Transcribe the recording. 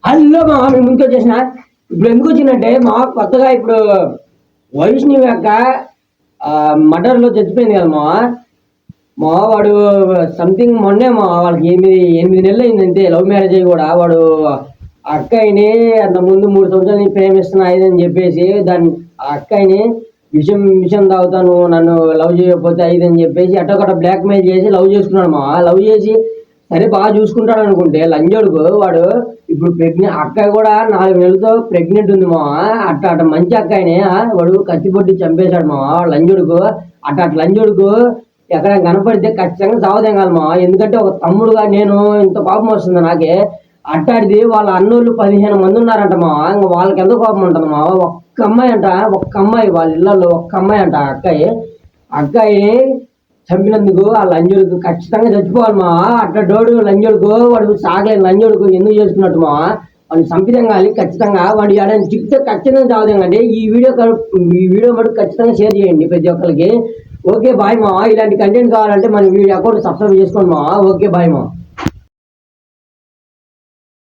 Hello మా మేము ముందుకు వచ్చేసిన. ఇప్పుడు ఎందుకు వచ్చిందంటే మా కొత్తగా ఇప్పుడు వైష్ణవి యొక్క మర్డర్లో చచ్చిపోయింది కదా మా వాడు సంథింగ్ మొన్నే వాళ్ళకి 8 నెలలు అయిందంటే లవ్ మ్యారేజ్ అయ్యి కూడా వాడు అక్కాయిని అంత ముందు 3 సంవత్సరాలు ప్రేమిస్తున్నా అని చెప్పేసి ఆ అక్కాయిని విషం తాగుతాను నన్ను లవ్ చేయకపోతే అని చెప్పేసి అట్టొకట బ్లాక్ మెయిల్ చేసి లవ్ చేసుకున్నాడు లవ్ చేసి సరే బాగా చూసుకుంటాడు అనుకుంటే లంజోడుకు వాడు ఇప్పుడు ప్రెగ్నెంట్ అక్కాయి కూడా 4 నెలలతో ప్రెగ్నెంట్ ఉంది అట్ట మంచి అక్కాయిని వాడు కత్తిపొట్టి చంపేశాడు లంజోడుకు అట్ట లంజోడుకు ఎక్కడ కనపడితే ఖచ్చితంగా సావదేంగాలి ఎందుకంటే ఒక తమ్ముడుగా నేను ఇంత కోపం వస్తుంది నాకే. అట్టాడిది వాళ్ళ అన్నోళ్ళు 15 మంది ఉన్నారంట ఇంకా వాళ్ళకి ఎంత కోపం ఉంటుంది ఒక్క అమ్మాయి అంట, ఒక్క అమ్మాయి వాళ్ళ ఇళ్లలో ఒక్క అమ్మాయి అంట అక్కాయి చంపినందుకు ఆ లంజోడుకు ఖచ్చితంగా చచ్చిపోవాలి అట్ట డోడు లంజోడుకు వాడు సాగలేని లంజోడుకు ఎందుకు చేసుకున్నట్టు వాడిని చంపిదంగాలి ఖచ్చితంగా. వాడు ఏడని చిక్కితే ఖచ్చితంగా చావదేంగండి. ఈ వీడియో మటుకు ఖచ్చితంగా షేర్ చేయండి ప్రతి ఒక్కరికి. ఓకే బాయ్ ఇలాంటి కంటెంట్ కావాలంటే మన వీడియో అకౌంట్ సబ్స్క్రైబ్ చేసుకోండి ఓకే బాయ్